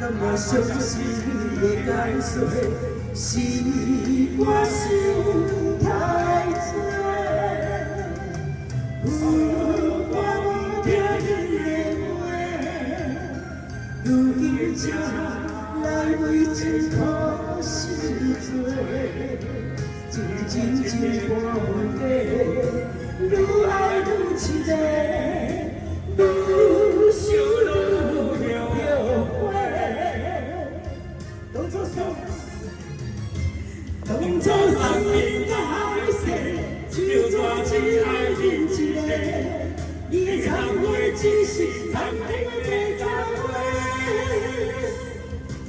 敢我相信你会解说，是我想太多。我不听你的话，如今才来为情苦心做，真半分假，愈爱愈凄迷，愈想愈后悔。当初生命甲海誓，就抓起爱人一个，你的残话只是残忍的残话。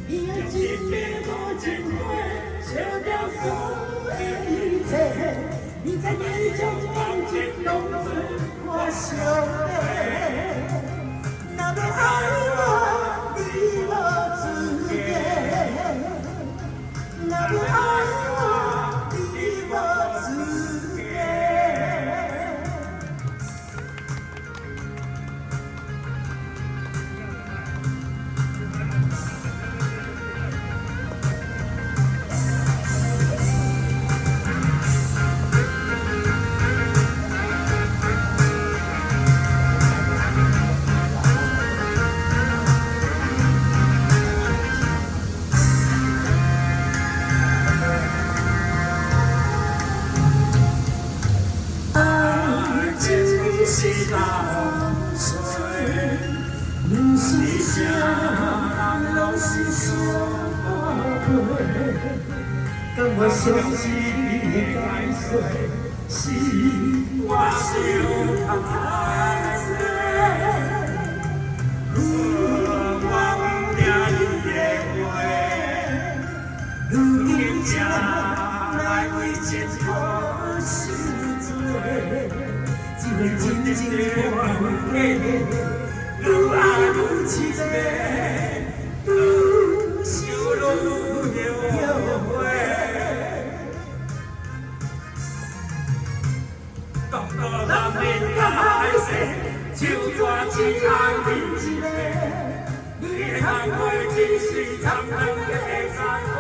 你的一个无情话，烧掉所有一切。你在眼中感情拢做我伤悲。若要爱我，你无资格。若要爱我，你无资格。是流水，不是啥人拢是相陪。敢我相信你会解说，是我想太多。我不听你的话，如今才来为情苦心做。真半分假，愈爱愈凄迷，愈想愈后悔。当初男人甲海誓，就抓起爱人一个，你的残话只是残忍的残话。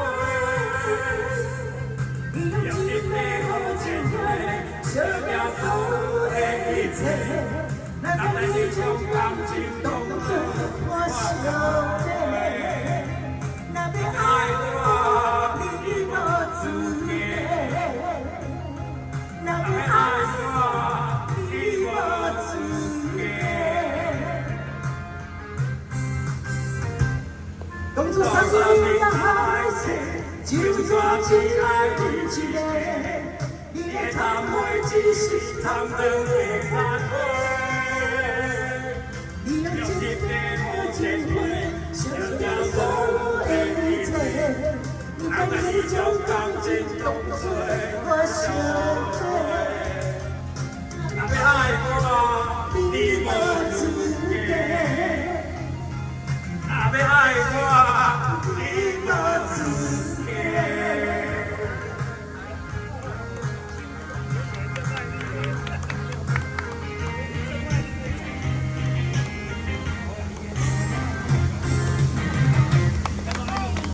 你用一个无情话，烧掉所有一切。咱在你将感情当作我伤悲。若要爱我，你无资格。若要爱我，你无资格。当初生命甲海誓，就抓起爱人一个。你的残话只是残忍的残话。你用一个无情话，烧掉所有一切。你在你将感情当作我伤悲。